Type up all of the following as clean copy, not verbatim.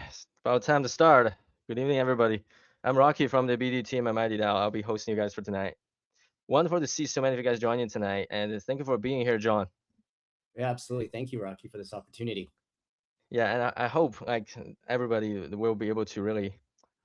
It's about time to start. Good evening, everybody. I'm Rocky from the BD team at Mighty DAO. I'll be hosting you guys for tonight. Wonderful to see so many of you guys joining tonight, and thank you for being here, John. Yeah, absolutely. Thank you, Rocky, for this opportunity. Yeah, and I hope like everybody will be able to really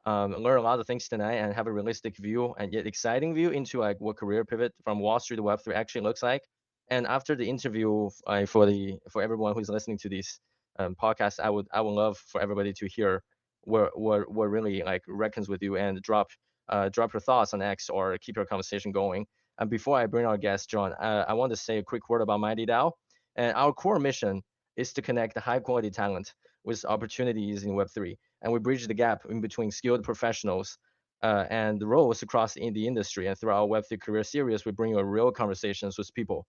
learn a lot of things tonight and have a realistic view and yet exciting view into like what career pivot from Wall Street to Web3 actually looks like. And after the interview, for everyone who's listening to this podcast, I would love for everybody to hear what really like reckons with you and drop your thoughts on X or keep your conversation going. And before I bring our guest John, I want to say a quick word about Mighty DAO. And our core mission is to connect the high quality talent with opportunities in Web3. And we bridge the gap in between skilled professionals and the roles across the industry. And through our Web3 career series, we bring you a real conversations with people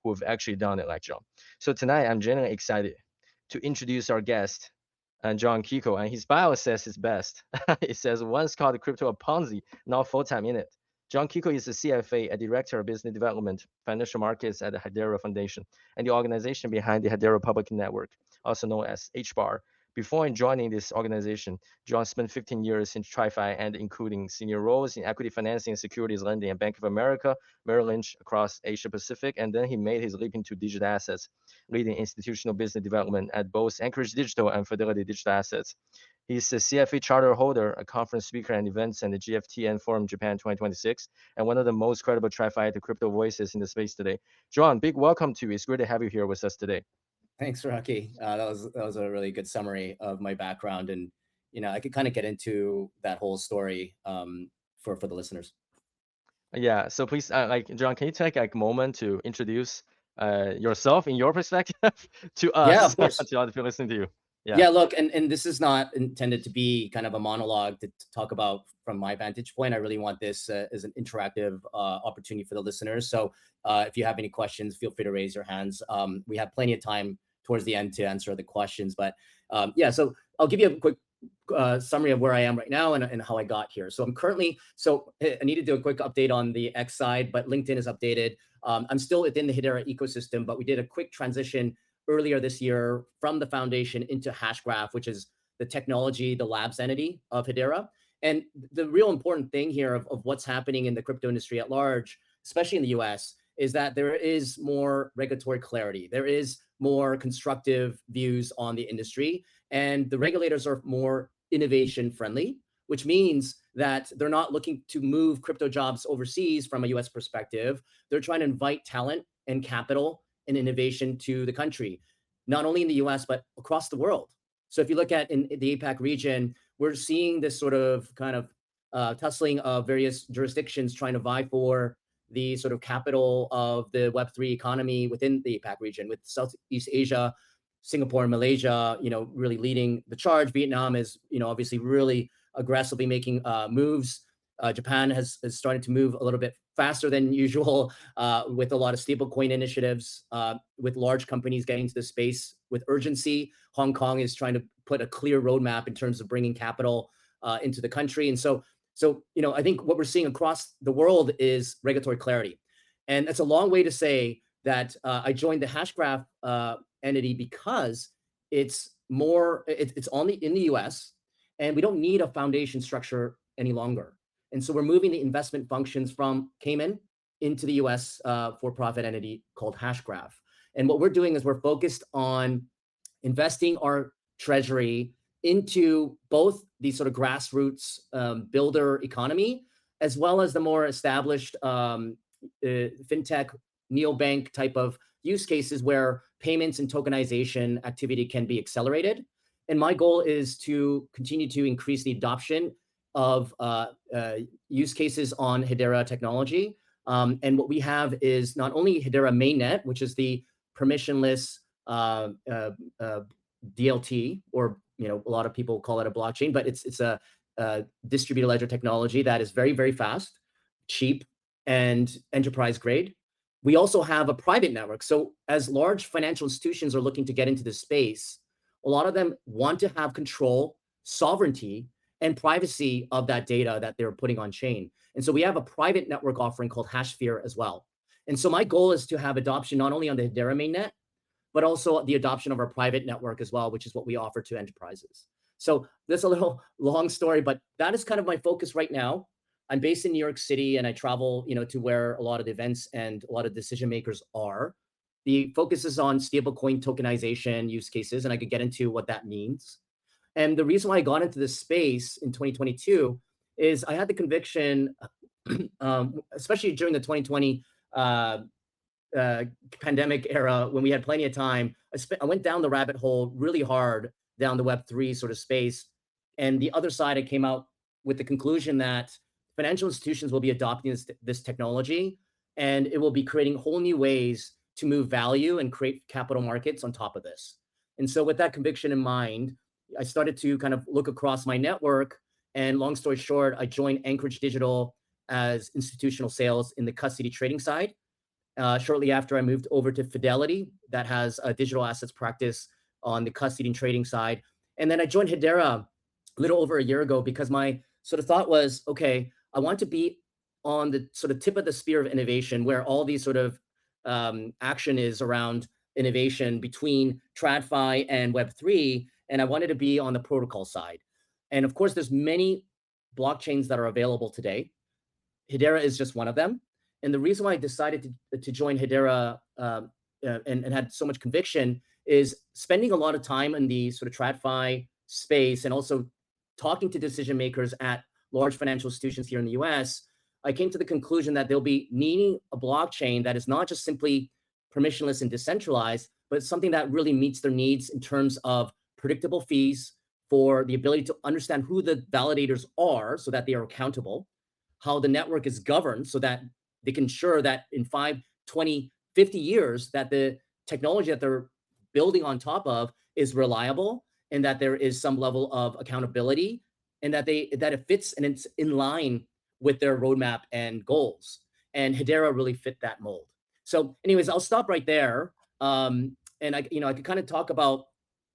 who have actually done it like John. So tonight, I'm genuinely excited to introduce our guest, John Kikko. And his bio says it's best. It says, once called crypto a Ponzi, now full-time in it. John Kikko is a CFA, a Director of Business Development, Financial Markets at the Hedera Foundation, and the organization behind the Hedera Public Network, also known as HBAR. Before joining this organization, John spent 15 years in TradFi and including senior roles in equity financing and securities lending at Bank of America, Merrill Lynch across Asia Pacific, and then he made his leap into digital assets, leading institutional business development at both Anchorage Digital and Fidelity Digital Assets. He's a CFA charter holder, a conference speaker and events and the GFTN Forum Japan 2026, and one of the most credible TradFi to crypto voices in the space today. John, big welcome to you. It's great to have you here with us today. Thanks, Rocky. That was a really good summary of my background, and I could kind of get into that whole story for the listeners. Yeah. So please, like John, can you take like a moment to introduce yourself in your perspective to us? Yeah, of course. To all the people listening to you. Yeah, look, and this is not intended to be kind of a monologue to talk about from my vantage point. I really want this as an interactive opportunity for the listeners. So if you have any questions, feel free to raise your hands. We have plenty of time towards the end to answer the questions. But yeah, so I'll give you a quick summary of where I am right now and how I got here. So I need to do a quick update on the X side, but LinkedIn is updated. I'm still within the Hedera ecosystem, but we did a quick transition earlier this year from the foundation into Hashgraph, which is the technology, the labs entity of Hedera. And the real important thing here of what's happening in the crypto industry at large, especially in the US, is that there is more regulatory clarity. There is more constructive views on the industry, and the regulators are more innovation friendly, which means that they're not looking to move crypto jobs overseas from a US perspective. They're trying to invite talent and capital and innovation to the country, not only in the US, but across the world. So if you look at in the APAC region, we're seeing this sort of kind of tussling of various jurisdictions trying to vie for the sort of capital of the Web3 economy within the APAC region, with Southeast Asia, Singapore and Malaysia, really leading the charge. Vietnam is, obviously really aggressively making moves. Japan has started to move a little bit faster than usual with a lot of stablecoin initiatives, with large companies getting into the space with urgency. Hong Kong is trying to put a clear roadmap in terms of bringing capital into the country. And so I think what we're seeing across the world is regulatory clarity. And that's a long way to say that I joined the Hashgraph entity because it's in the US, and we don't need a foundation structure any longer. And so we're moving the investment functions from Cayman into the US for-profit entity called Hashgraph. And what we're doing is we're focused on investing our treasury into both the sort of grassroots builder economy, as well as the more established fintech, neobank type of use cases where payments and tokenization activity can be accelerated. And my goal is to continue to increase the adoption of use cases on Hedera technology. And what we have is not only Hedera mainnet, which is the permissionless DLT, or a lot of people call it a blockchain, but it's a distributed ledger technology that is very, very fast, cheap, and enterprise grade. We also have a private network. So as large financial institutions are looking to get into this space, a lot of them want to have control, sovereignty, and privacy of that data that they're putting on chain. And so we have a private network offering called Hashsphere as well. And so my goal is to have adoption not only on the Hedera mainnet, but also the adoption of our private network as well, which is what we offer to enterprises. So that's a little long story, but that is kind of my focus right now. I'm based in New York City, and I travel, to where a lot of the events and a lot of decision makers are. The focus is on stablecoin tokenization use cases, and I could get into what that means. And the reason why I got into this space in 2022 is I had the conviction, especially during the 2020 uh, pandemic era, when we had plenty of time. I went down the rabbit hole really hard down the Web3 sort of space. And the other side, I came out with the conclusion that financial institutions will be adopting this technology, and it will be creating whole new ways to move value and create capital markets on top of this. And so with that conviction in mind, I started to kind of look across my network. And long story short, I joined Anchorage Digital as institutional sales in the custody trading side. Shortly after, I moved over to Fidelity, that has a digital assets practice on the custody and trading side. And then I joined Hedera a little over a year ago because my sort of thought was, okay, I want to be on the sort of tip of the spear of innovation, where all these sort of action is around innovation between TradFi and Web3. And I wanted to be on the protocol side. And of course, there's many blockchains that are available today. Hedera is just one of them. And the reason why I decided to join Hedera and had so much conviction is spending a lot of time in the sort of TradFi space and also talking to decision makers at large financial institutions here in the US. I came to the conclusion that they'll be needing a blockchain that is not just simply permissionless and decentralized, but something that really meets their needs in terms of predictable fees, for the ability to understand who the validators are so that they are accountable, how the network is governed so that they can ensure that in 5, 20, 50 years that the technology that they're building on top of is reliable, and that there is some level of accountability, and that it fits and it's in line with their roadmap and goals. And Hedera really fit that mold. So anyways, I'll stop right there. And I could kind of talk about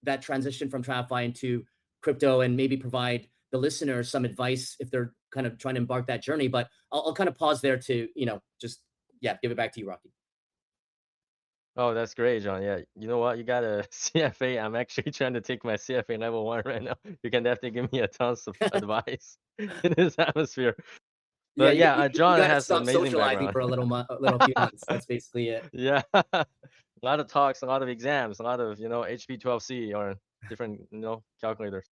that transition from TradFi into crypto and maybe provide the listeners some advice if they're kind of trying to embark that journey. But I'll kind of pause there to, just, give it back to you, Rocky. Oh, that's great, John. Yeah, you know what? You got a CFA. I'm actually trying to take my CFA level 1 right now. You can definitely give me a tons of advice in this atmosphere. Yeah, But yeah, you John got to has stop amazing socializing background. for a little few months. That's basically it. Yeah, a lot of talks, a lot of exams, a lot of HP12C or different calculators.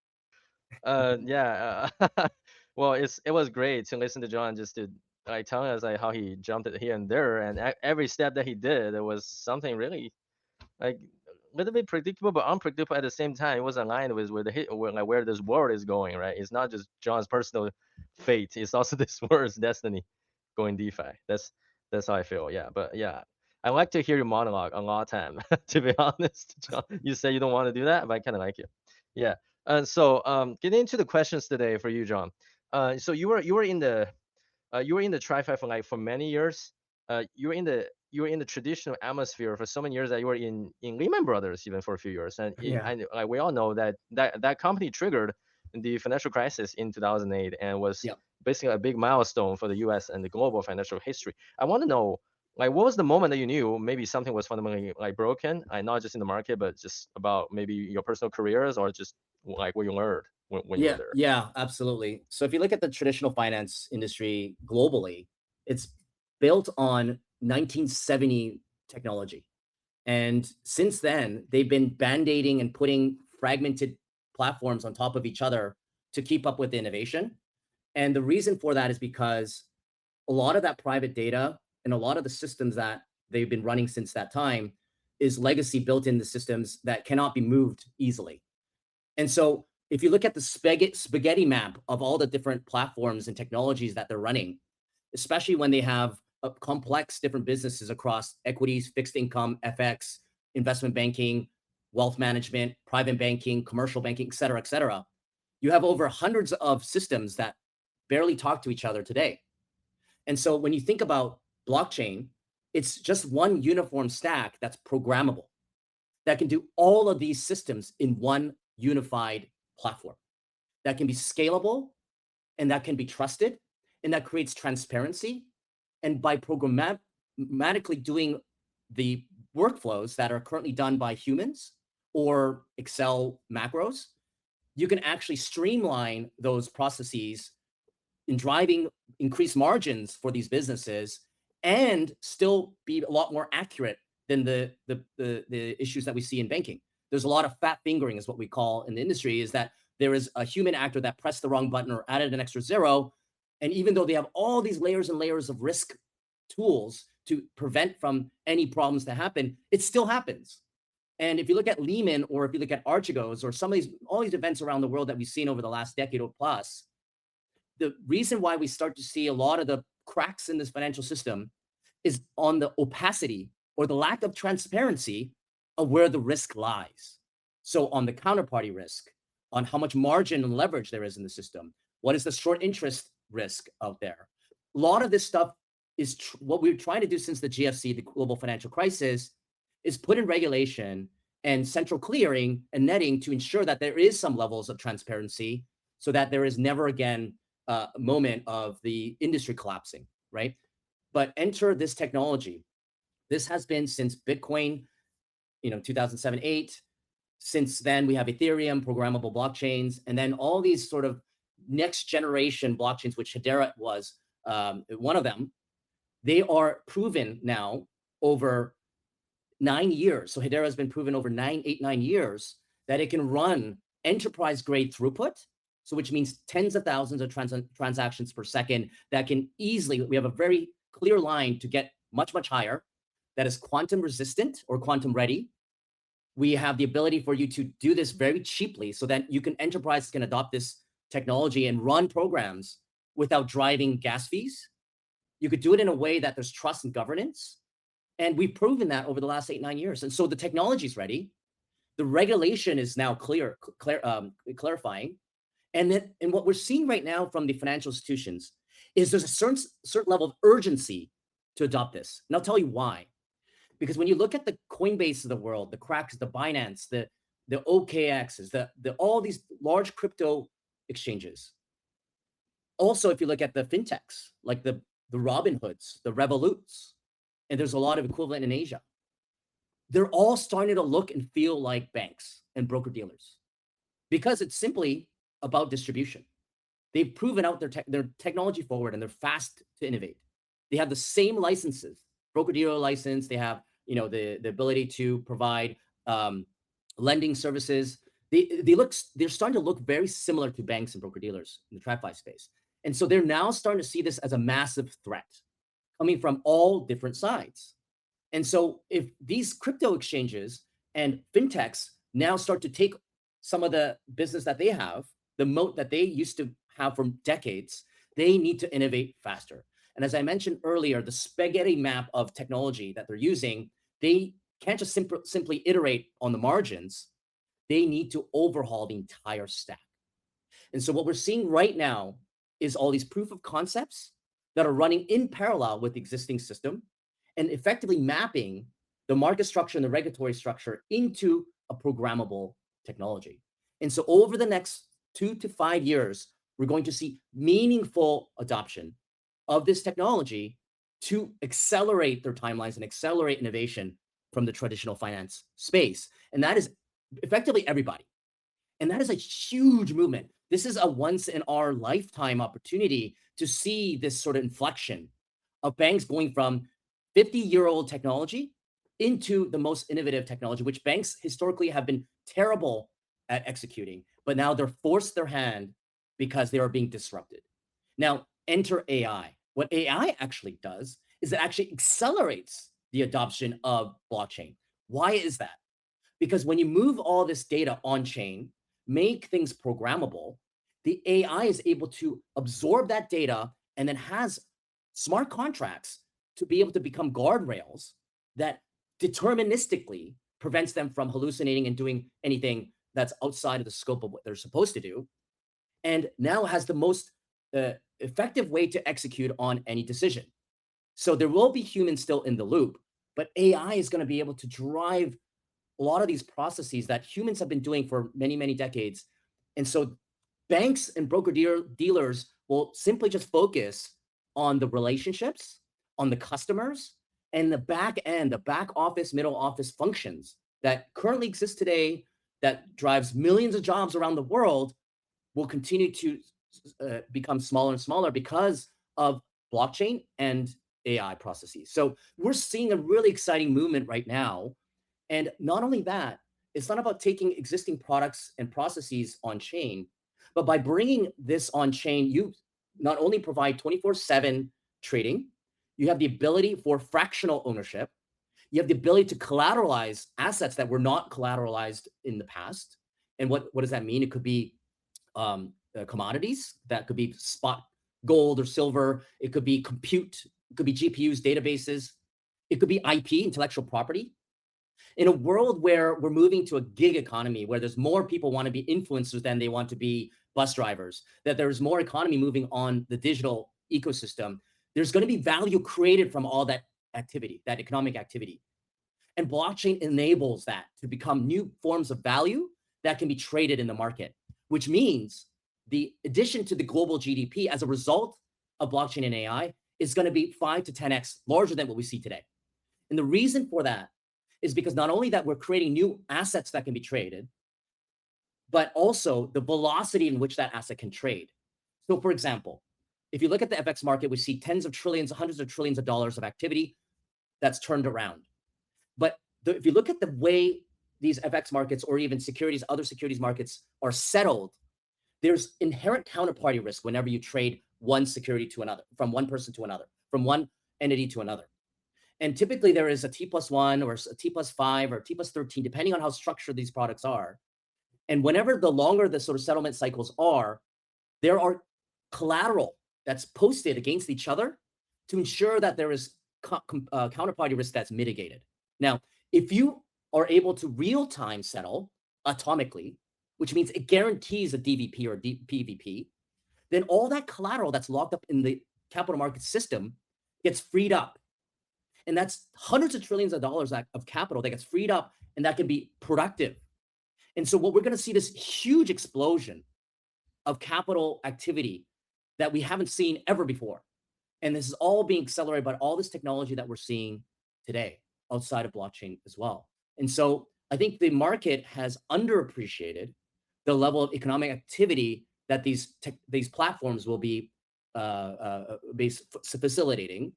Yeah. Well, it was great to listen to John just to like tell us like how he jumped it here and there, and every step that he did, it was something really like a little bit predictable but unpredictable at the same time. It was aligned with where this world is going, right? It's not just John's personal fate; it's also this world's destiny going DeFi. That's how I feel. Yeah, but yeah, I like to hear your monologue a lot of time. To be honest, John, you say you don't want to do that, but I kind of like it. Yeah. And so getting into the questions today for you, John. So you were in the TradFi for many years. You were in the traditional atmosphere for so many years that you were in Lehman Brothers even for a few years, and Yeah. like we all know that company triggered the financial crisis in 2008 and was Yeah. basically a big milestone for the U.S. and the global financial history. I want to know, like, what was the moment that you knew maybe something was fundamentally like broken, not just in the market, but just about maybe your personal careers or just like what you learned when you were Yeah, there? yeah, absolutely. So if you look at the traditional finance industry globally, it's built on 1970 technology. And since then, they've been band-aiding and putting fragmented platforms on top of each other to keep up with the innovation. And the reason for that is because a lot of that private data and a lot of the systems that they've been running since that time is legacy built in the systems that cannot be moved easily. And so if you look at the spaghetti map of all the different platforms and technologies that they're running, especially when they have complex different businesses across equities, fixed income, FX, investment banking, wealth management, private banking, commercial banking, et cetera, you have over hundreds of systems that barely talk to each other today. And so when you think about blockchain, it's just one uniform stack that's programmable, that can do all of these systems in one unified platform, that can be scalable, and that can be trusted, and that creates transparency. And by programmatically doing the workflows that are currently done by humans or Excel macros, you can actually streamline those processes in driving increased margins for these businesses and still be a lot more accurate than the issues that we see in banking. There's a lot of fat fingering is what we call in the industry, is that there is a human actor that pressed the wrong button or added an extra zero. And even though they have all these layers and layers of risk tools to prevent from any problems to happen, it still happens. And if you look at Lehman, or if you look at Archegos, or some of these, all these events around the world that we've seen over the last decade or plus, the reason why we start to see a lot of the cracks in this financial system is on the opacity or the lack of transparency of where the risk lies. So on the counterparty risk, on how much margin and leverage there is in the system, what is the short interest risk out there? A lot of this stuff is what we're trying to do since the GFC, the global financial crisis, is put in regulation and central clearing and netting to ensure that there is some levels of transparency, so that there is never again a moment of the industry collapsing, right? But enter this technology. This has been since Bitcoin, 2007, 8. Since then, we have Ethereum, programmable blockchains, and then all these sort of next generation blockchains, which Hedera was one of them. They are proven now over 9 years. So Hedera has been proven over 9 years that it can run enterprise grade throughput. So which means tens of thousands of transactions per second that can easily, we have a very clear line to get much, much higher, that is quantum resistant or quantum ready. We have the ability for you to do this very cheaply so that enterprises can adopt this technology and run programs without driving gas fees. You could do it in a way that there's trust and governance. And we've proven that over the last 8, 9 years. And so the technology is ready. The regulation is now clarifying. And what we're seeing right now from the financial institutions is there's a certain level of urgency to adopt this. And I'll tell you why. Because when you look at the Coinbase of the world, the Cracks, the Binance, the OKXs, all these large crypto exchanges. Also, if you look at the fintechs, like the Robinhoods, the Revoluts, and there's a lot of equivalent in Asia, they're all starting to look and feel like banks and broker-dealers, because it's simply about distribution. They've proven out their technology forward, and they're fast to innovate. They have the same licenses, broker-dealer license. They have the ability to provide lending services. They're starting to look very similar to banks and broker-dealers in the TradFi space. And so they're now starting to see this as a massive threat coming from all different sides. And so if these crypto exchanges and fintechs now start to take some of the business that they have, the moat that they used to have for decades, they need to innovate faster. And as I mentioned earlier, the spaghetti map of technology that they're using, they can't just simply iterate on the margins. They need to overhaul the entire stack. And so what we're seeing right now is all these proof of concepts that are running in parallel with the existing system and effectively mapping the market structure and the regulatory structure into a programmable technology. And so over the next 2 to 5 years, we're going to see meaningful adoption of this technology to accelerate their timelines and accelerate innovation from the traditional finance space. And that is effectively everybody. And that is a huge movement. This is a once in our lifetime opportunity to see this sort of inflection of banks going from 50-year-old technology into the most innovative technology, which banks historically have been terrible at executing, but now they're forced their hand because they are being disrupted. Now, enter AI. What AI actually does is it actually accelerates the adoption of blockchain. Why is that? Because when you move all this data on chain, make things programmable, the AI is able to absorb that data and then has smart contracts to be able to become guardrails that deterministically prevents them from hallucinating and doing anything that's outside of the scope of what they're supposed to do, and now has the most effective way to execute on any decision. So there will be humans still in the loop, but AI is going to be able to drive a lot of these processes that humans have been doing for many, many decades. And so banks and broker-dealers will simply just focus on the relationships, on the customers, and the back end, the back office, middle office functions that currently exist today that drives millions of jobs around the world will continue to become smaller and smaller because of blockchain and AI processes. So we're seeing a really exciting movement right now. And not only that, it's not about taking existing products and processes on chain, but by bringing this on chain, you not only provide 24/7 trading, you have the ability for fractional ownership, you have the ability to collateralize assets that were not collateralized in the past. And what does that mean? It could be commodities, that could be spot gold or silver, it could be compute, it could be GPUs, databases, it could be IP, intellectual property. In a world where we're moving to a gig economy, where there's more people want to be influencers than they want to be bus drivers, that there's more economy moving on the digital ecosystem, there's going to be value created from all that activity, that economic activity. And blockchain enables that to become new forms of value that can be traded in the market, which means the addition to the global GDP as a result of blockchain and AI is going to be 5 to 10x larger than what we see today. And the reason for that is because not only that we're creating new assets that can be traded, but also the velocity in which that asset can trade. So for example, if you look at the FX market, we see tens of trillions, hundreds of trillions of dollars of activity that's turned around. But if you look at the way these FX markets or even securities, other securities markets are settled, there's inherent counterparty risk whenever you trade one security to another, from one person to another, from one entity to another. And typically there is a T+1 or a T+5 or T+13, depending on how structured these products are. And whenever the longer the sort of settlement cycles are, there are collateral that's posted against each other to ensure that there is counterparty risk that's mitigated. Now, if you are able to real-time settle atomically, which means it guarantees a DVP or PVP, then all that collateral that's locked up in the capital market system gets freed up. And that's hundreds of trillions of dollars of capital that gets freed up, and that can be productive. And so what we're going to see this huge explosion of capital activity that we haven't seen ever before. And this is all being accelerated by all this technology that we're seeing today outside of blockchain as well. And so I think the market has underappreciated the level of economic activity that these platforms will be facilitating.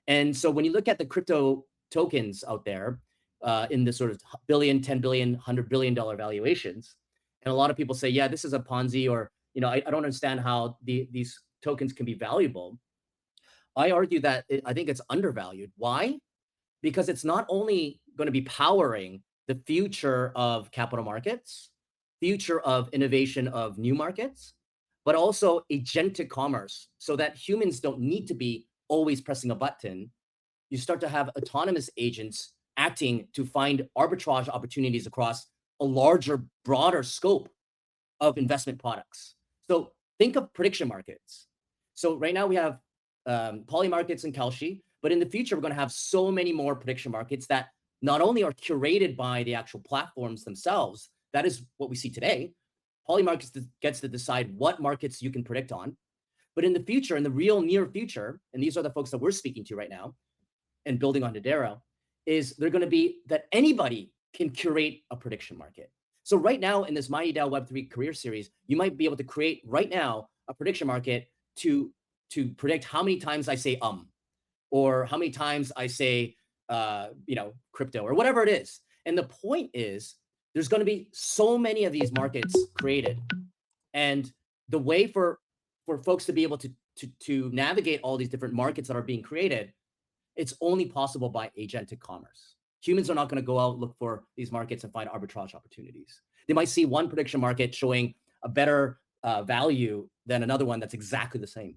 And so when you look at the crypto tokens out there in the sort of billion, $10 billion, $100 billion valuations, and a lot of people say, yeah, this is a Ponzi, or, I don't understand how these tokens can be valuable. I argue that I think it's undervalued. Why? Because it's not only going to be powering the future of capital markets, future of innovation of new markets, but also agentic commerce, so that humans don't need to be always pressing a button. You start to have autonomous agents acting to find arbitrage opportunities across a larger, broader scope of investment products. So think of prediction markets. So right now we have poly markets and Kalshi, but in the future, we're going to have so many more prediction markets that not only are curated by the actual platforms themselves, that is what we see today. Poly markets gets to decide what markets you can predict on. But in the future, in the real near future, and these are the folks that we're speaking to right now and building on Hedera, is they're going to be that anybody can curate a prediction market. So right now in this Mighty DAO Web3 career series, you might be able to create right now a prediction market to predict how many times I say or how many times I say crypto or whatever it is. And the point is, there's going to be so many of these markets created, and the way for folks to be able to navigate all these different markets that are being created, it's only possible by agentic commerce. Humans are not going to go out and look for these markets and find arbitrage opportunities. They might see one prediction market showing a better value than another one that's exactly the same.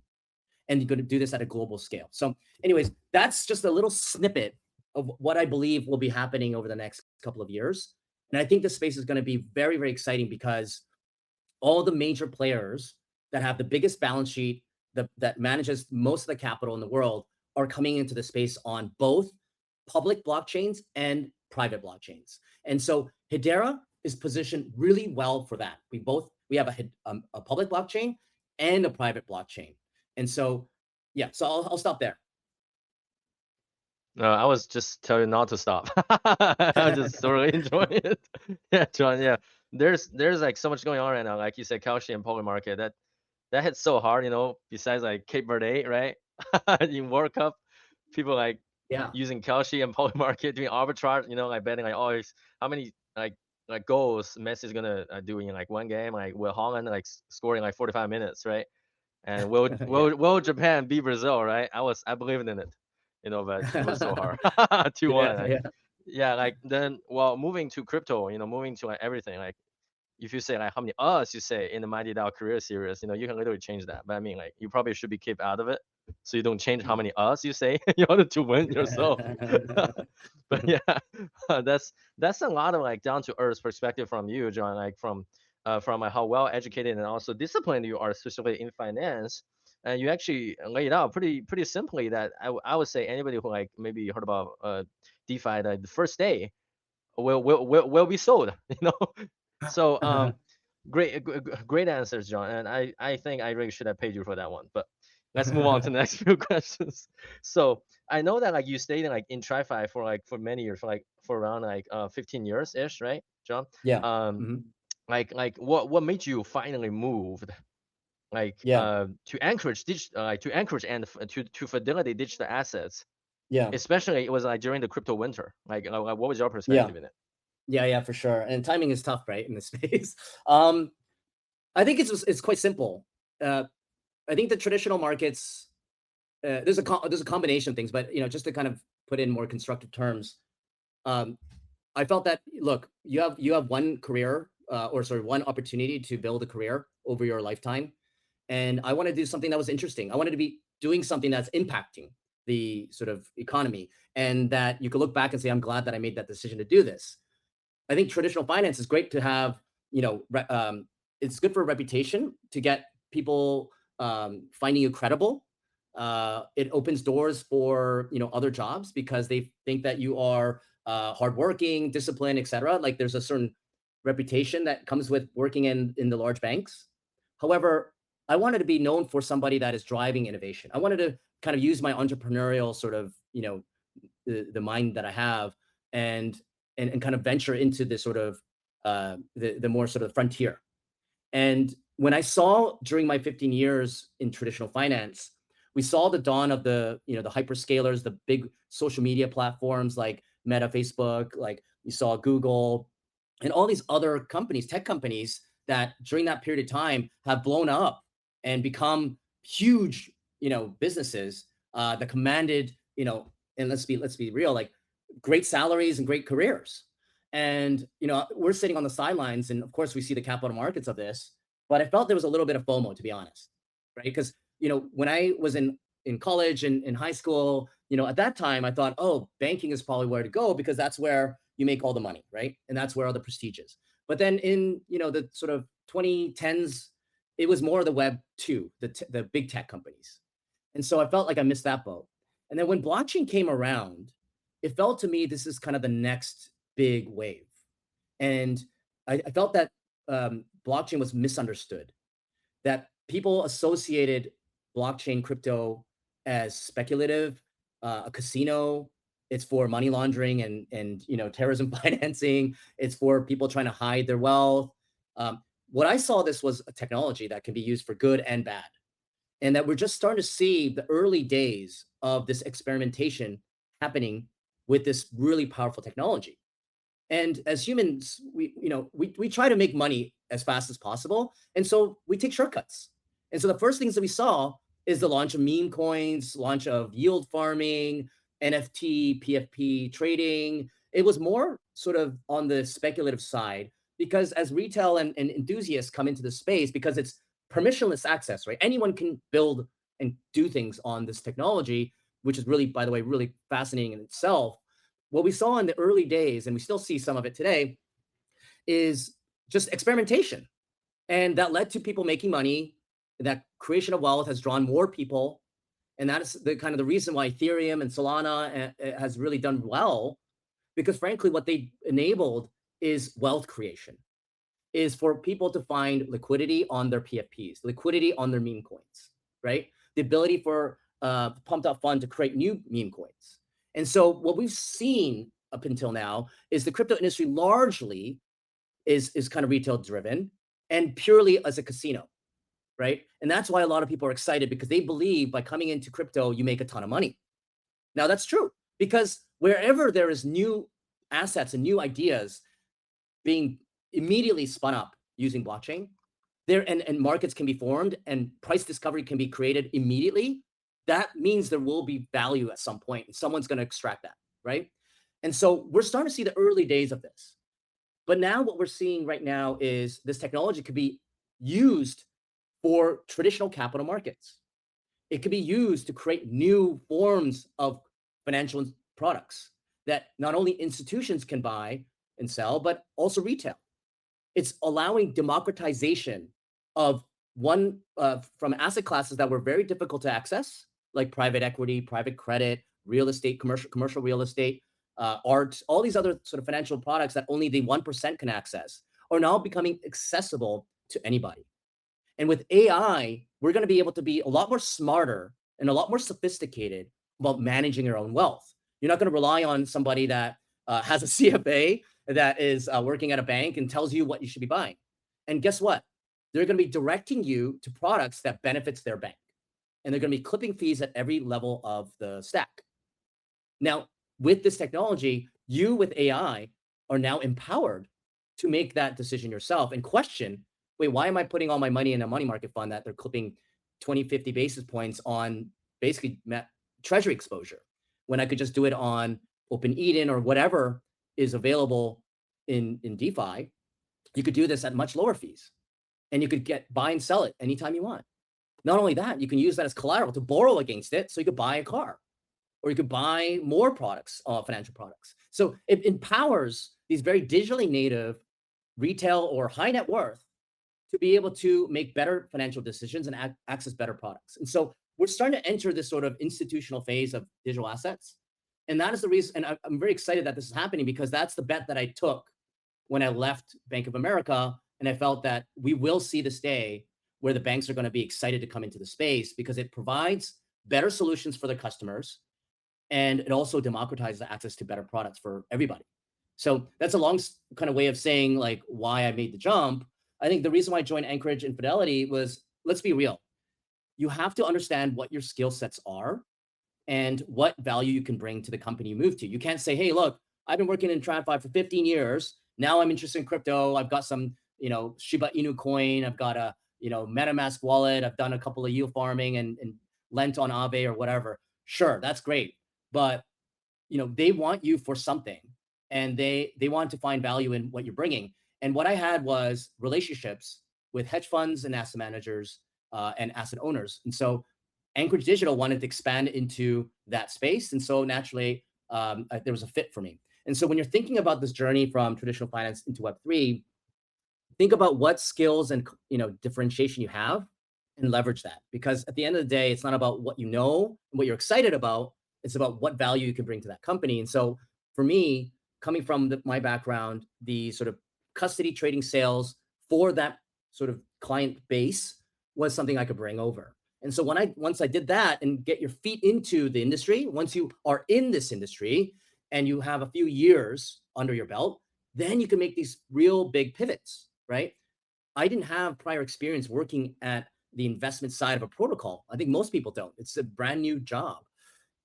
And you're going to do this at a global scale. So anyways, that's just a little snippet of what I believe will be happening over the next couple of years. And I think this space is going to be very, very exciting because all the major players that have the biggest balance sheet, that manages most of the capital in the world, are coming into the space on both public blockchains and private blockchains. And so Hedera is positioned really well for that. We have a public blockchain and a private blockchain. And so, yeah, so I'll stop there. No, I was just telling you not to stop. I was just thoroughly enjoying it. Yeah, John. Yeah. there's like so much going on right now. Like you said, Kalshi and Poly market, that hits so hard, besides like Cape Verde, right? In World Cup, people like Yeah. using Kalshi and Poly market doing arbitrage, like betting like, oh, how many like goals Messi is gonna do in like one game, like will Holland like scoring like 45 minutes, right? And Yeah. will Japan beat Brazil, right? I believed in it, but it was so hard. Yeah. 2-1. Like, Yeah. yeah, like then, well, moving to crypto, moving to like everything, like if you say like how many us you say in the Mighty Dow career series, you can literally change that. But I mean, like you probably should be kept out of it, so you don't change how many us you say in order to win yourself. But yeah, that's a lot of like down to earth perspective from you, John. Like from like how well educated and also disciplined you are, especially in finance. And you actually laid out pretty simply that I would say anybody who like maybe heard about DeFi the first day will be sold. So great answers, John. And I think I really should have paid you for that one. But let's move on to the next few questions. So I know that like you stayed in like in TradFi for many years, for around like 15 years ish, right, John? Yeah. Um, Mhm. like what made you finally moved like Yeah. to Anchorage to Anchorage and to Fidelity Digital Assets, Yeah. especially it was like during the crypto winter. Like what was your Yeah. perspective in it? Yeah. Yeah. For sure. And timing is tough, right, in this space. I think it's quite simple. Uh, I think the traditional markets, there's a combination of things, but just to kind of put in more constructive terms, um, I felt that, look, you have one career, or sorry, one opportunity to build a career over your lifetime, and I want to do something that was interesting. I wanted to be doing something that's impacting the sort of economy, and that you could look back and say, I'm glad that I made that decision to do this. I think traditional finance is great to have, it's good for a reputation to get people finding you credible. It opens doors for, other jobs because they think that you are hardworking, disciplined, etc. Like there's a certain reputation that comes with working in the large banks. However, I wanted to be known for somebody that is driving innovation. I wanted to kind of use my entrepreneurial sort of, the mind that I have, and and kind of venture into this sort of the more sort of frontier. And when I saw during my 15 years in traditional finance, we saw the dawn of the hyperscalers, the big social media platforms like Meta, Facebook, like you saw Google, and all these other companies, tech companies that during that period of time have blown up and become huge, businesses that commanded, and let's be real, like great salaries and great careers. And we're sitting on the sidelines, and of course we see the capital markets of this, but I felt there was a little bit of FOMO, to be honest, right? Because when I was in college and in high school, at that time I thought, oh, banking is probably where to go because that's where you make all the money, right? And that's where all the prestige is. But then in the sort of 2010s, it was more the web 2, the big tech companies. And so I felt like I missed that boat. And then when blockchain came around, it felt to me this is kind of the next big wave. And I felt that blockchain was misunderstood, that people associated blockchain crypto as speculative, a casino. It's for money laundering and terrorism financing. It's for people trying to hide their wealth. What I saw this was a technology that can be used for good and bad, and that we're just starting to see the early days of this experimentation happening with this really powerful technology. And as humans, we try to make money as fast as possible, and so we take shortcuts. And so the first things that we saw is the launch of meme coins, launch of yield farming, NFT, PFP trading. It was more sort of on the speculative side because as retail and enthusiasts come into the space, because it's permissionless access, right? Anyone can build and do things on this technology, which is really, by the way, really fascinating in itself. What we saw in the early days, and we still see some of it today, is just experimentation. And that led to people making money. That creation of wealth has drawn more people. And that is the kind of the reason why Ethereum and Solana has really done well, because frankly, what they enabled is wealth creation, is for people to find liquidity on their PFPs, liquidity on their meme coins, right? The ability for pumped up fund to create new meme coins. And so what we've seen up until now is the crypto industry largely is kind of retail driven and purely as a casino, right? And that's why a lot of people are excited, because they believe by coming into crypto, you make a ton of money. Now that's true, because wherever there is new assets and new ideas being immediately spun up using blockchain, there and markets can be formed and price discovery can be created immediately, that means there will be value at some point and someone's going to extract that, right? And so we're starting to see the early days of this. But now what we're seeing right now is this technology could be used for traditional capital markets. It could be used to create new forms of financial products that not only institutions can buy and sell, but also retail. It's allowing democratization of one from asset classes that were very difficult to access, like private equity, private credit, real estate, commercial real estate, art, all these other sort of financial products that only the 1% can access, are now becoming accessible to anybody. And with AI, we're going to be able to be a lot more smarter and a lot more sophisticated about managing your own wealth. You're not going to rely on somebody that has a CFA that is working at a bank and tells you what you should be buying. And guess what? They're going to be directing you to products that benefits their bank. And they're going to be clipping fees at every level of the stack. Now, with this technology, you with AI are now empowered to make that decision yourself and question, wait, why am I putting all my money in a money market fund that they're clipping 20, 50 basis points on basically treasury exposure, when I could just do it on Open Eden or whatever is available in DeFi? You could do this at much lower fees, and you could buy and sell it anytime you want. Not only that, you can use that as collateral to borrow against it, so you could buy a car, or you could buy more products, financial products. So it empowers these very digitally native retail or high net worth to be able to make better financial decisions and access better products. And so we're starting to enter this sort of institutional phase of digital assets. And that is the reason, and I'm very excited that this is happening, because that's the bet that I took when I left Bank of America. And I felt that we will see this day where the banks are going to be excited to come into the space, because it provides better solutions for their customers. And it also democratizes access to better products for everybody. So that's a long kind of way of saying like why I made the jump. I think the reason why I joined Anchorage and Fidelity was, let's be real. You have to understand what your skill sets are and what value you can bring to the company you move to. You can't say, hey, look, I've been working in TradFi for 15 years. Now I'm interested in crypto. I've got some, Shiba Inu coin. I've got a, MetaMask wallet. I've done a couple of yield farming and lent on Aave or whatever. Sure, that's great. But, they want you for something, and they want to find value in what you're bringing. And what I had was relationships with hedge funds and asset managers and asset owners. And so Anchorage Digital wanted to expand into that space. And so naturally, there was a fit for me. And so when you're thinking about this journey from traditional finance into Web3, think about what skills and differentiation you have and leverage that. Because at the end of the day, it's not about what you know and what you're excited about. It's about what value you can bring to that company. And so for me, coming from my background, the sort of custody trading sales for that sort of client base was something I could bring over. And so once I did that and get your feet into the industry, once you are in this industry and you have a few years under your belt, then you can make these real big pivots, right? I didn't have prior experience working at the investment side of a protocol. I think most people don't. It's a brand new job,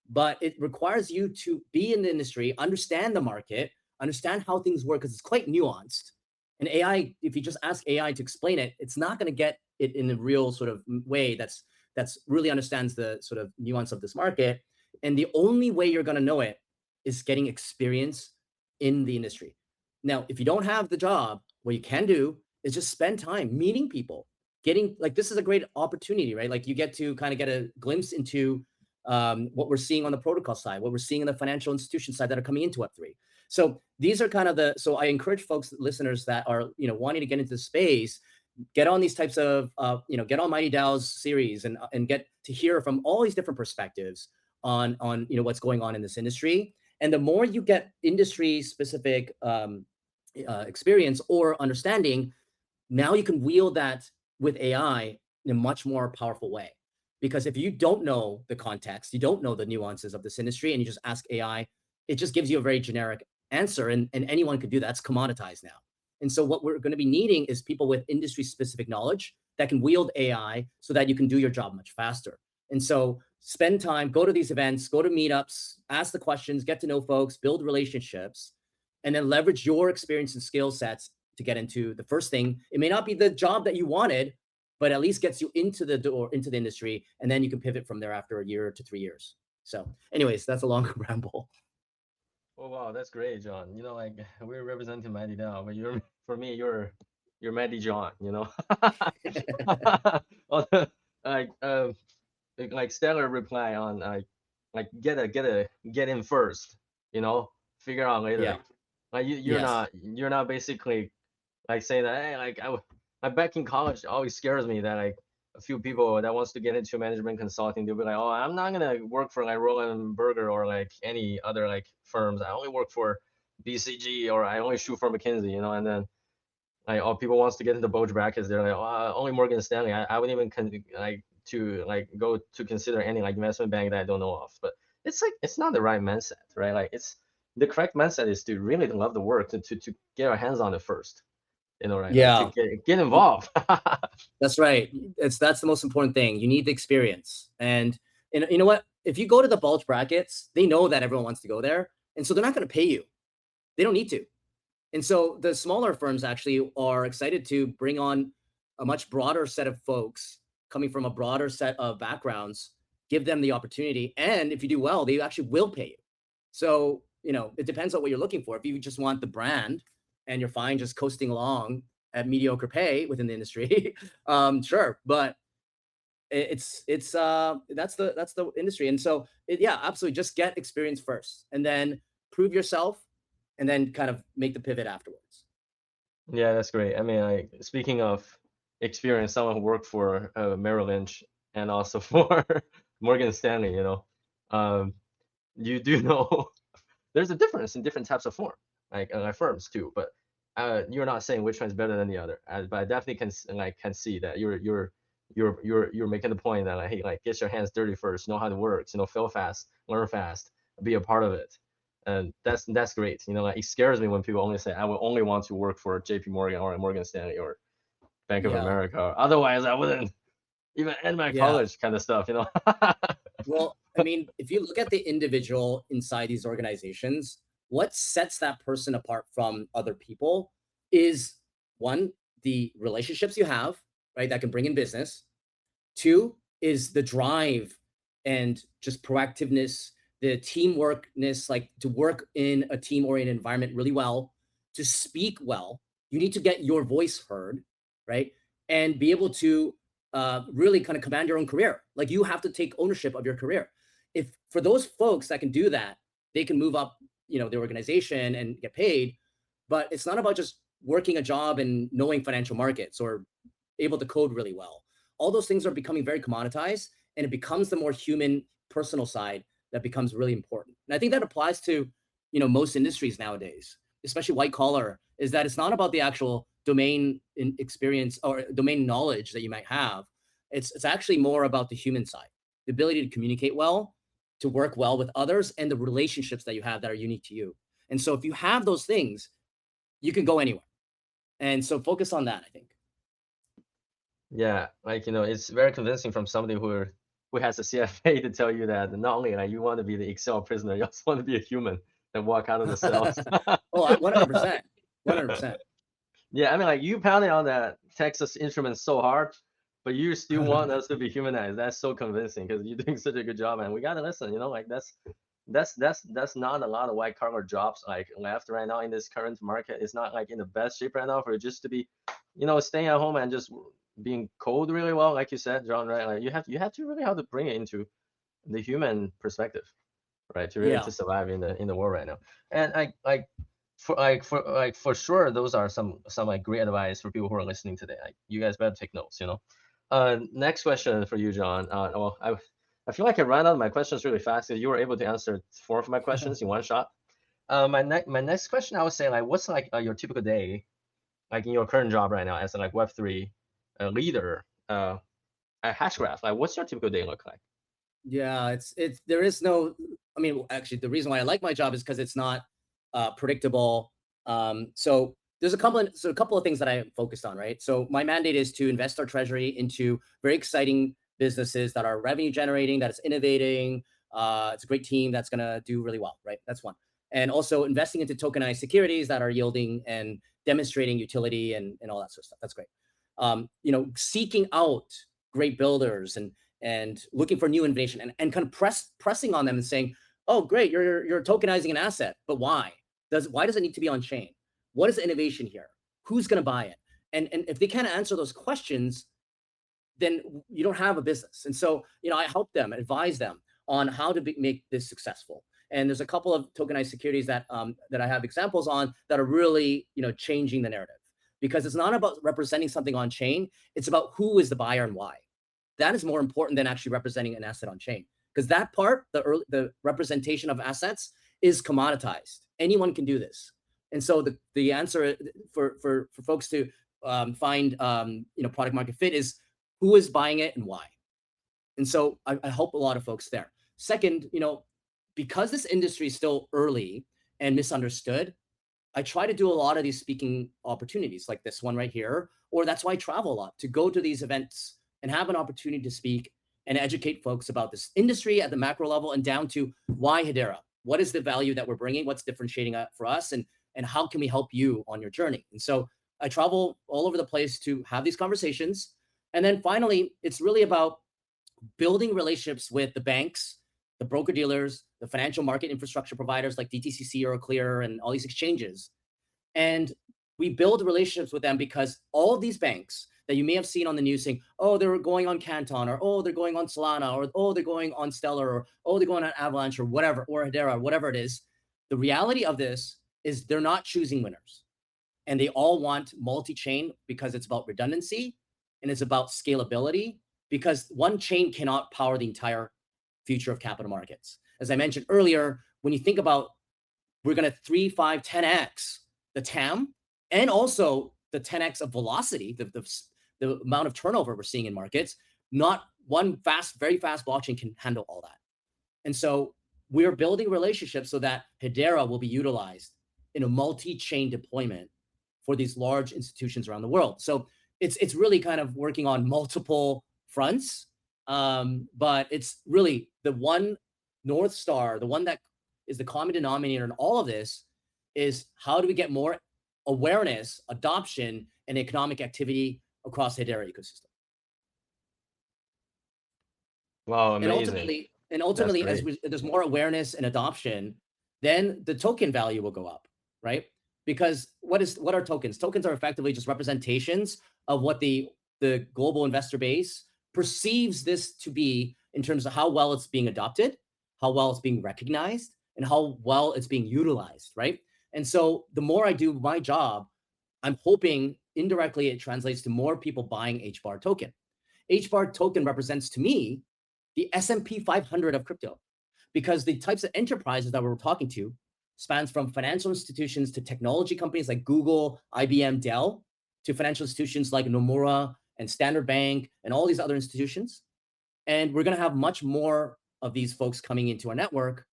but it requires you to be in the industry, understand the market, understand how things work, because it's quite nuanced. And AI, if you just ask AI to explain it, it's not going to get it in a real sort of way that's really understands the sort of nuance of this market. And the only way you're going to know it is getting experience in the industry. Now, if you don't have the job, what you can do is just spend time meeting people, getting like, this is a great opportunity, right? Like you get to kind of get a glimpse into what we're seeing on the protocol side, what we're seeing in the financial institution side that are coming into Web3. So these are kind of so I encourage folks, listeners that are, wanting to get into the space, get on these types of, get on Mighty DAO's series and get to hear from all these different perspectives on, what's going on in this industry. And the more you get industry specific experience or understanding, now you can wield that with AI in a much more powerful way. Because if you don't know the context, you don't know the nuances of this industry, and you just ask AI, it just gives you a very generic answer, and anyone could do that. It's commoditized now. And so what we're going to be needing is people with industry specific knowledge that can wield AI so that you can do your job much faster. And so spend time, go to these events, go to meetups, ask the questions, get to know folks, build relationships, and then leverage your experience and skill sets to get into the first thing. It may not be the job that you wanted, but at least gets you into the door, into the industry, and then you can pivot from there after a year to 3 years. So anyways, that's a long ramble. Oh wow, that's great, John. You know, like we're representing Mighty now, but you're for me, you're Mighty John. You know, like like stellar reply on get in first. You know, figure out later. Yeah. Like Yes. you're not basically like saying that hey like back in college it always scares me that like a few people that wants to get into management consulting they'll be like oh I'm not gonna work for like Roland Berger or like any other like firms I only work for BCG or I only shoot for McKinsey you know and then like all people wants to get into bulge brackets they're like oh, only Morgan Stanley I wouldn't even like to like go to consider any like investment bank that I don't know of but it's like it's not the right mindset right like it's the correct mindset is to really love the work to get our hands on it first you know, right? Like to Yeah. get involved. That's right. That's the most important thing. You need the experience. And you know what? If you go to the bulge brackets, they know that everyone wants to go there. And so they're not going to pay you. They don't need to. And so the smaller firms actually are excited to bring on a much broader set of folks coming from a broader set of backgrounds, give them the opportunity. And if you do well, they actually will pay you. So, it depends on what you're looking for. If you just want the brand and you're fine just coasting along at mediocre pay within the industry, sure. But that's the industry. And so yeah, absolutely. Just get experience first and then prove yourself and then kind of make the pivot afterwards. Yeah, that's great. I mean, like speaking of experience, someone who worked for Merrill Lynch and also for Morgan Stanley, you know, um, you do know there's a difference in different types of like firms too. But you're not saying which one's better than the other. But I definitely can see that you're making the point that like hey like get your hands dirty first, know how it works, you know, fail fast, learn fast, be a part of it. And that's great. You know, like it scares me when people only say I will only want to work for J.P. Morgan or Morgan Stanley or Bank of Yeah. America. Otherwise, I wouldn't even end my Yeah. college kind of stuff. You know. Well, I mean, if you look at the individual inside these organizations, what sets that person apart from other people is one, the relationships you have, right, that can bring in business. Two is the drive and just proactiveness, the teamworkness, like to work in a team oriented environment really well, to speak well. You need to get your voice heard, right? And be able to really kind of command your own career. Like you have to take ownership of your career. If for those folks that can do that, they can move up, the organization and get paid. But it's not about just working a job and knowing financial markets or able to code really well. All those things are becoming very commoditized, and it becomes the more human, personal side that becomes really important. And I think that applies to, most industries nowadays, especially white collar, is that it's not about the actual domain experience or domain knowledge that you might have. It's actually more about the human side, the ability to communicate well, to work well with others, and the relationships that you have that are unique to you. And so if you have those things, you can go anywhere. And so focus on that, I think. Yeah, like you know, it's very convincing from somebody who has a CFA to tell you that not only like you want to be the Excel prisoner, you also want to be a human and walk out of the cells. Oh, 100%. 100%. Yeah, I mean, like you pounding on that Texas instrument so hard, but you still want us to be humanized. That's so convincing because you're doing such a good job, and we gotta listen. You know, like that's not a lot of white collar jobs like left right now in this current market. It's not like in the best shape right now for it just to be, you know, staying at home and just being code really well, like you said, John. Right? Like you have to really have to bring it into the human perspective, right? To really Yeah. to survive in the world right now. And for sure those are some like great advice for people who are listening today. Like you guys better take notes, you know. Next question for you, John. Well, I feel like I ran out of my questions really fast because you were able to answer four of my questions in one shot. My next question, I would say like, what's like your typical day, like in your current job right now as a like Web3 leader at Hashgraph? Like, what's your typical day look like? Yeah, there is no, I mean, actually, the reason why I like my job is because it's not predictable. So there's a couple of things that I focused on, right? So my mandate is to invest our treasury into very exciting businesses that are revenue generating, that is innovating. It's a great team that's going to do really well, right? That's one. And also investing into tokenized securities that are yielding and demonstrating utility and all that sort of stuff. That's great. Seeking out great builders and looking for new innovation and kind of pressing on them and saying, oh, great, you're tokenizing an asset, but why? Why does it need to be on chain? What is the innovation here? Who's going to buy it? And if they can't answer those questions, then you don't have a business. And so, I help them, advise them on how to make this successful. And there's a couple of tokenized securities that I have examples on that are really, changing the narrative, because it's not about representing something on chain. It's about who is the buyer and why. That is more important than actually representing an asset on chain, because that part, the representation of assets, is commoditized. Anyone can do this. And so the answer for folks to find product market fit is who is buying it and why. And so I hope a lot of folks there. Second, because this industry is still early and misunderstood, I try to do a lot of these speaking opportunities like this one right here, or that's why I travel a lot, to go to these events and have an opportunity to speak and educate folks about this industry at the macro level and down to why Hedera. What is the value that we're bringing? What's differentiating for us? And how can we help you on your journey? And so I travel all over the place to have these conversations. And then finally, it's really about building relationships with the banks, the broker dealers, the financial market infrastructure providers like DTCC or Clear and all these exchanges. And we build relationships with them because all of these banks that you may have seen on the news saying, oh, they're going on Canton, or oh, they're going on Solana, or oh, they're going on Stellar, or oh, they're going on Avalanche, or whatever, or Hedera, or whatever it is. The reality of this is they're not choosing winners. And they all want multi-chain because it's about redundancy and it's about scalability, because one chain cannot power the entire future of capital markets. As I mentioned earlier, when you think about, we're going to 3, 5, 10x the TAM, and also the 10x of velocity, the amount of turnover we're seeing in markets. Not one very fast blockchain can handle all that. And so we're building relationships so that Hedera will be utilized in a multi-chain deployment for these large institutions around the world. So it's really kind of working on multiple fronts, but it's really the one North Star, the one that is the common denominator in all of this, is how do we get more awareness, adoption, and economic activity across the Hedera ecosystem. Wow, amazing. And ultimately, as there's more awareness and adoption, then the token value will go up, right? Because what are tokens? Tokens are effectively just representations of what the global investor base perceives this to be in terms of how well it's being adopted, how well it's being recognized, and how well it's being utilized, right? And so the more I do my job, I'm hoping indirectly it translates to more people buying HBAR token. HBAR token represents to me the S&P 500 of crypto, because the types of enterprises that we're talking to spans from financial institutions to technology companies like Google, IBM, Dell, to financial institutions like Nomura and Standard Bank and all these other institutions. And we're going to have much more of these folks coming into our network.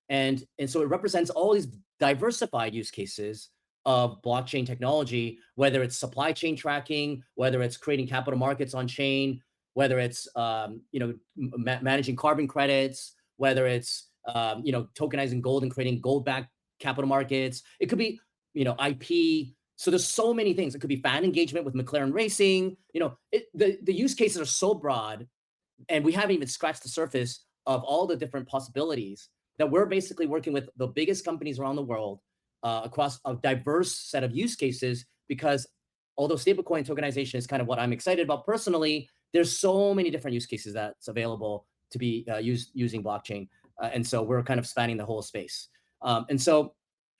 And so it represents all these diversified use cases of blockchain technology, whether it's supply chain tracking, whether it's creating capital markets on chain, whether it's managing carbon credits, whether it's tokenizing gold and creating gold-backed capital markets. It could be IP. So there's so many things. It could be fan engagement with McLaren Racing. The use cases are so broad, and we haven't even scratched the surface of all the different possibilities that we're basically working with the biggest companies around the world across a diverse set of use cases. Because although stablecoin tokenization is kind of what I'm excited about personally, there's so many different use cases that's available to be used using blockchain. And so we're kind of spanning the whole space. And so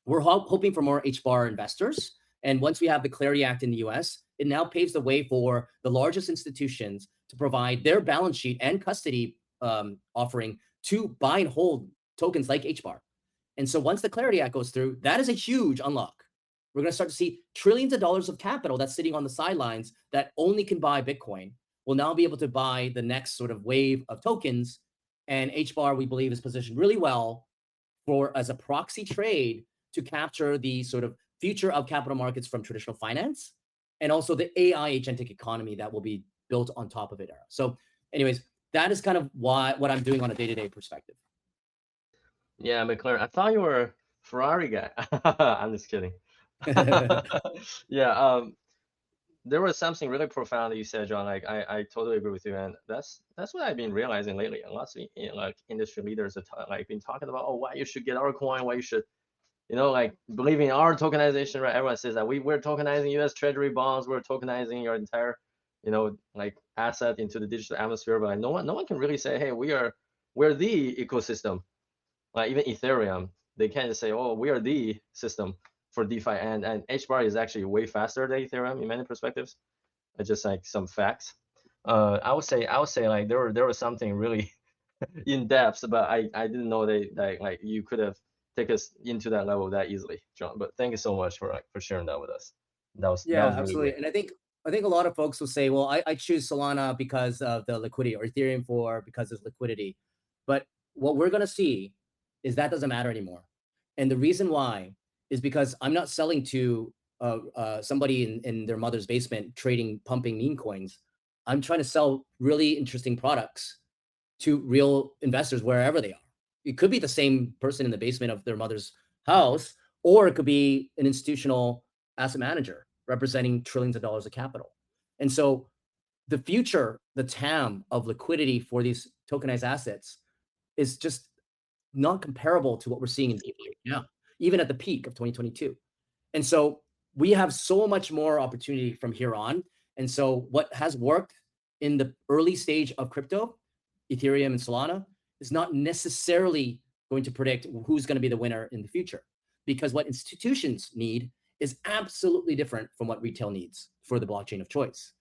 we're hoping for more HBAR investors. And once we have the Clarity Act in the US, it now paves the way for the largest institutions to provide their balance sheet and custody offering to buy and hold tokens like HBAR. And so once the Clarity Act goes through, that is a huge unlock. We're going to start to see trillions of dollars of capital that's sitting on the sidelines that only can buy Bitcoin will now be able to buy the next sort of wave of tokens. And HBAR, we believe, is positioned really well as a proxy trade to capture the sort of future of capital markets from traditional finance, and also the AI agentic economy that will be built on top of it. So anyways, that is kind of what I'm doing on a day-to-day perspective. Yeah, McLaren. I thought you were a Ferrari guy. I'm just kidding. Yeah, there was something really profound that you said, John. Like I totally agree with you, and that's what I've been realizing lately. And lots of like industry leaders have like been talking about, oh, why you should get our coin, why you should, like believe in our tokenization, right? Everyone says that we're tokenizing U.S. Treasury bonds, we're tokenizing your entire, like asset into the digital atmosphere. But like, no one can really say, hey, we're the ecosystem. Like even Ethereum, they can't just say, oh, we are the system for DeFi, and HBAR is actually way faster than Ethereum in many perspectives. It's just like some facts. I would say like there was something really in depth, but I didn't know that like you could have taken us into that level that easily, John. But thank you so much for sharing that with us. That Yeah, was really absolutely. great. And I think a lot of folks will say, well, I choose Solana because of the liquidity, or Ethereum because of liquidity. But what we're going to see is that doesn't matter anymore. And the reason why is because I'm not selling to somebody in their mother's basement pumping meme coins. I'm trying to sell really interesting products to real investors wherever they are. It could be the same person in the basement of their mother's house, or it could be an institutional asset manager representing trillions of dollars of capital. And so the future, the TAM of liquidity for these tokenized assets is just not comparable to what we're seeing in DeFi now, even at the peak of 2022. And so we have so much more opportunity from here on. And so what has worked in the early stage of crypto, Ethereum and Solana, is not necessarily going to predict who's going to be the winner in the future, because what institutions need is absolutely different from what retail needs for the blockchain of choice.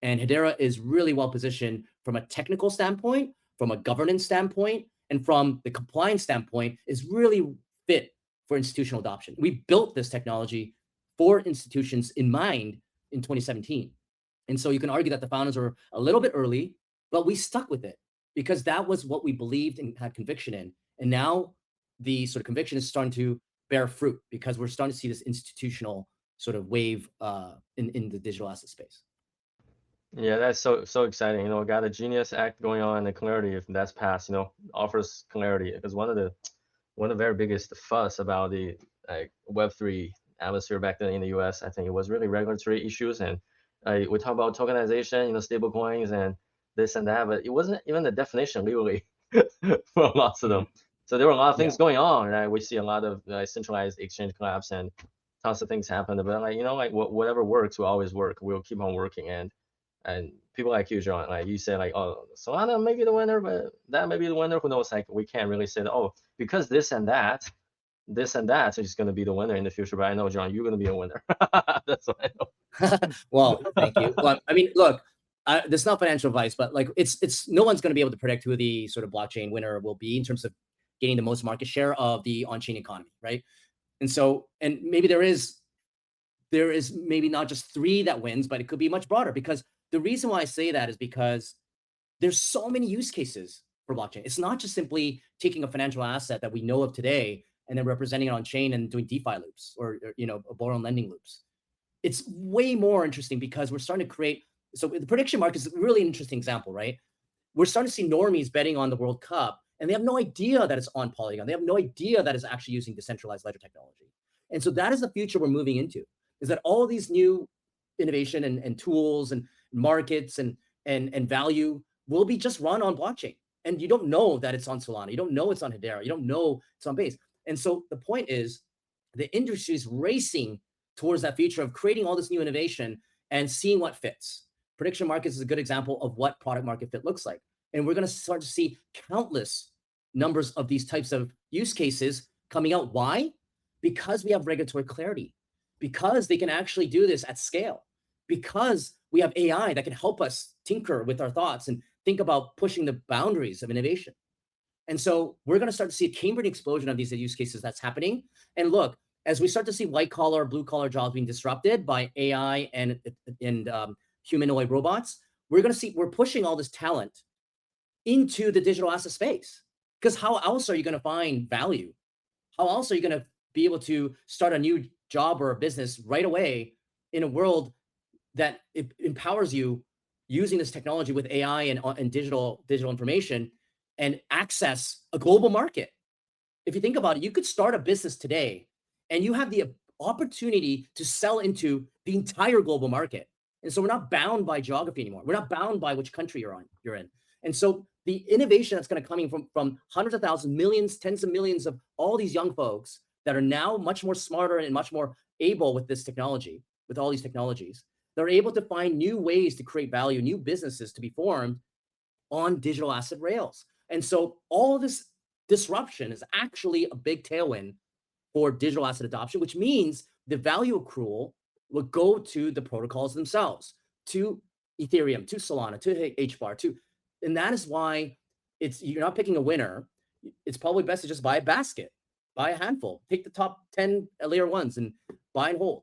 And Hedera is really well positioned from a technical standpoint, from a governance standpoint, and from the compliance standpoint, is really fit for institutional adoption. We built this technology for institutions in mind in 2017. And so you can argue that the founders were a little bit early, but we stuck with it because that was what we believed and had conviction in. And now the sort of conviction is starting to bear fruit because we're starting to see this institutional sort of wave in the digital asset space. Yeah, that's so exciting. Got a Genius Act going on, and clarity, if that's passed, offers clarity. Because one of the very biggest fuss about the like Web3 atmosphere back then in the US, I think it was really regulatory issues, and we talk about tokenization, stable coins and this and that, but it wasn't even the definition legally for lots of them. So there were a lot of things going on, right? We see a lot of centralized exchange collapse and tons of things happen. But like whatever works will always work. We'll keep on working, and people like you, John, like you say, like, oh, Solana may be the winner, but that may be the winner. Who knows? Like, we can't really say that, oh, because this and that is going to be the winner in the future. But I know, John, you're going to be a winner. That's what I know. Well, thank you. Well, I mean, look, this is not financial advice, but like, it's no one's going to be able to predict who the sort of blockchain winner will be in terms of getting the most market share of the on-chain economy, right? And so, and maybe there is maybe not just 3 that wins, but it could be much broader, because the reason why I say that is because there's so many use cases for blockchain. It's not just simply taking a financial asset that we know of today and then representing it on chain and doing DeFi loops or borrow and lending loops. It's way more interesting because we're starting to create. So the prediction market is a really interesting example, right? We're starting to see normies betting on the World Cup, and they have no idea that it's on Polygon. They have no idea that it's actually using decentralized ledger technology. And so that is the future we're moving into, is that all these new innovation and tools and markets and value will be just run on blockchain. And you don't know that it's on Solana. You don't know it's on Hedera. You don't know it's on Base. And so the point is, the industry is racing towards that future of creating all this new innovation and seeing what fits. Prediction markets is a good example of what product market fit looks like. And we're going to start to see countless numbers of these types of use cases coming out. Why? Because we have regulatory clarity, because they can actually do this at scale, because we have AI that can help us tinker with our thoughts and think about pushing the boundaries of innovation. And so we're going to start to see a Cambrian explosion of these use cases that's happening. And look, as we start to see white collar, blue collar jobs being disrupted by AI and humanoid robots, we're pushing all this talent into the digital asset space. Because how else are you going to find value? How else are you going to be able to start a new job or a business right away in a world that it empowers you using this technology with AI and digital information and access a global market. If you think about it, you could start a business today and you have the opportunity to sell into the entire global market. And so we're not bound by geography anymore. We're not bound by which country you're in. And so the innovation that's going to come from hundreds of thousands, millions, tens of millions of all these young folks that are now much more smarter and much more able with this technology, with all these technologies, they're able to find new ways to create value, new businesses to be formed on digital asset rails. And so all this disruption is actually a big tailwind for digital asset adoption, which means the value accrual will go to the protocols themselves, to Ethereum, to Solana, to HBAR, and that is why you're not picking a winner. It's probably best to just buy a basket, buy a handful, take the top 10 layer ones and buy and hold.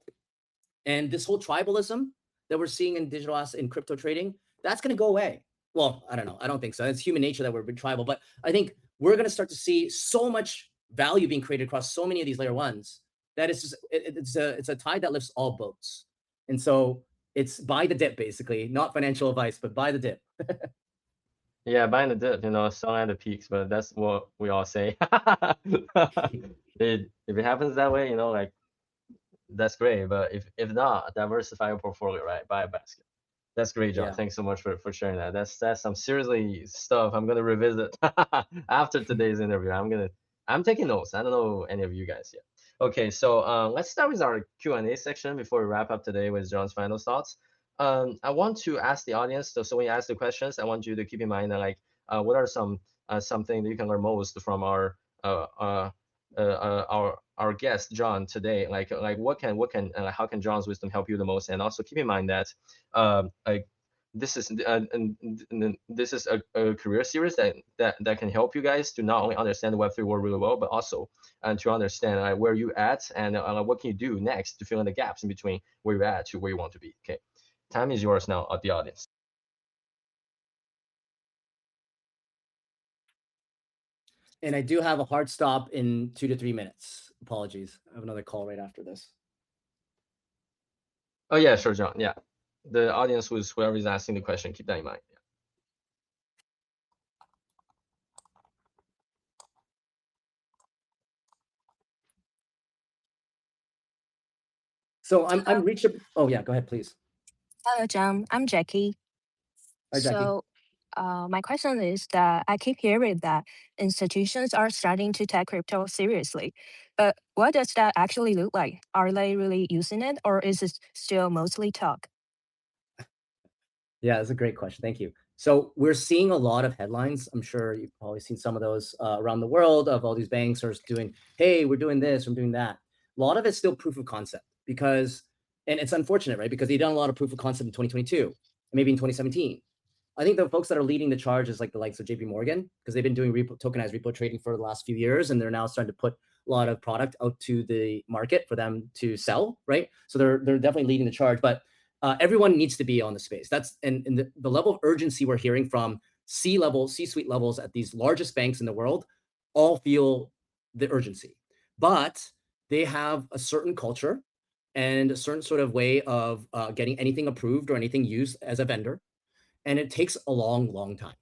And this whole tribalism that we're seeing in digital asset in crypto trading, that's going to go away. Well, I don't know. I don't think so. It's human nature that we're tribal, but I think we're going to start to see so much value being created across so many of these layer ones that it's a tide that lifts all boats. And so it's buy the dip, basically, not financial advice, but buy the dip. Yeah, buying the dip, selling at the peaks, but that's what we all say. If it happens that way, like that's great. But if not, diversify your portfolio, right? Buy a basket. That's great, John. Yeah. Thanks so much for sharing that. That's some seriously stuff I'm gonna revisit after today's interview. I'm taking notes. I don't know any of you guys yet. Okay, so let's start with our Q&A section before we wrap up today with John's final thoughts. I want to ask the audience, so when you ask the questions, I want you to keep in mind that what are something that you can learn most from our guest John today, like what can how can John's wisdom help you the most, and also keep in mind that like this is this is a career series that can help you guys to not only understand the Web3 world really well, but also to understand where you at and what can you do next to fill in the gaps in between where you're at to where you want to be. Okay, time is yours now, the audience. And I do have a hard stop in 2 to 3 minutes. Apologies. I have another call right after this. Oh yeah, sure, John. Yeah, the audience was whoever is asking the question. Keep that in mind. Yeah. So I'm reachable. Oh yeah, go ahead, please. Hello, John. I'm Jackie. Hi, Jackie. So, my question is that I keep hearing that institutions are starting to take crypto seriously, but what does that actually look like? Are they really using it, or is it still mostly talk? Yeah, that's a great question. Thank you. So we're seeing a lot of headlines. I'm sure you've probably seen some of those around the world of all these banks are doing, hey, we're doing this, we're doing that. A lot of it's still proof of concept because, and it's unfortunate, right? Because they've done a lot of proof of concept in 2022, maybe in 2017. I think the folks that are leading the charge is like the likes of JP Morgan, because they've been doing tokenized repo trading for the last few years, and they're now starting to put a lot of product out to the market for them to sell, right? So they're definitely leading the charge, but everyone needs to be on the space. That's and the level of urgency we're hearing from C-suite levels at these largest banks in the world all feel the urgency, but they have a certain culture and a certain sort of way of getting anything approved or anything used as a vendor. And it takes a long, long time.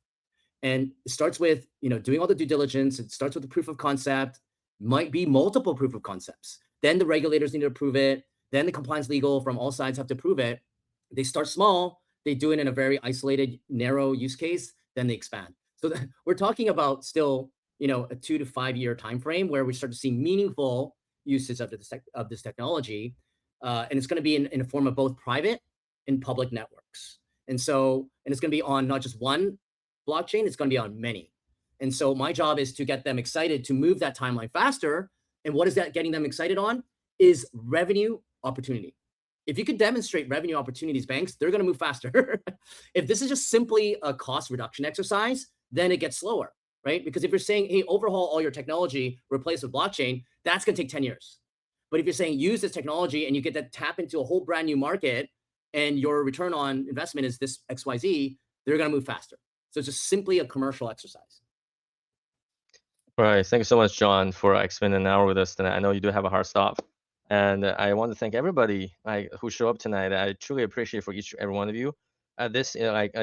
And it starts with, doing all the due diligence. It starts with the proof of concept, might be multiple proof of concepts. Then the regulators need to approve it. Then the compliance legal from all sides have to prove it. They start small. They do it in a very isolated, narrow use case. Then they expand. So we're talking about still, a 2 to 5 year time frame where we start to see meaningful usage of this technology. And it's going to be in a form of both private and public networks. And it's going to be on not just one blockchain, it's going to be on many. And so my job is to get them excited to move that timeline faster. And what is that getting them excited on is revenue opportunity. If you could demonstrate revenue opportunities, banks, they're going to move faster. If this is just simply a cost reduction exercise, then it gets slower, right? Because if you're saying, hey, overhaul all your technology, replace with blockchain, that's going to take 10 years. But if you're saying use this technology and you get to tap into a whole brand new market and your return on investment is this XYZ, they're going to move faster. So it's just simply a commercial exercise. All right. Thank you so much, John, for spending an hour with us tonight. I know you do have a hard stop. And I want to thank everybody like who showed up tonight. I truly appreciate for each every one of you. This like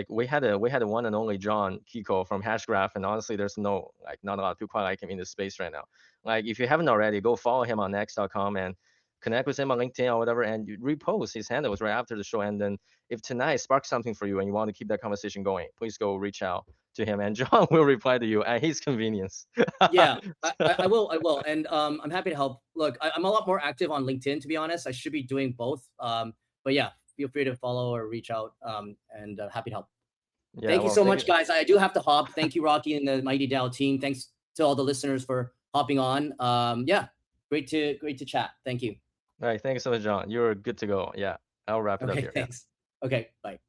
we had a one and only John Kikko from Hashgraph, and honestly, there's no like not a lot of people quite like him in this space right now. Like if you haven't already, go follow him on X.com and connect with him on LinkedIn or whatever, and you repost his handles right after the show. And then if tonight sparks something for you and you want to keep that conversation going, please go reach out to him, and John will reply to you at his convenience. Yeah, I will, and I'm happy to help. Look, I'm a lot more active on LinkedIn, to be honest. I should be doing both. But yeah, feel free to follow or reach out, and happy to help. Yeah, Thank you well, so much, guys. I do have to hop. Thank you, Rocky and the Mighty DAO team. Thanks to all the listeners for hopping on. Yeah, great to chat. Thank you. All right, thank you so much, John. You're good to go. Yeah, I'll wrap it up Okay, here. thanks. Okay, bye.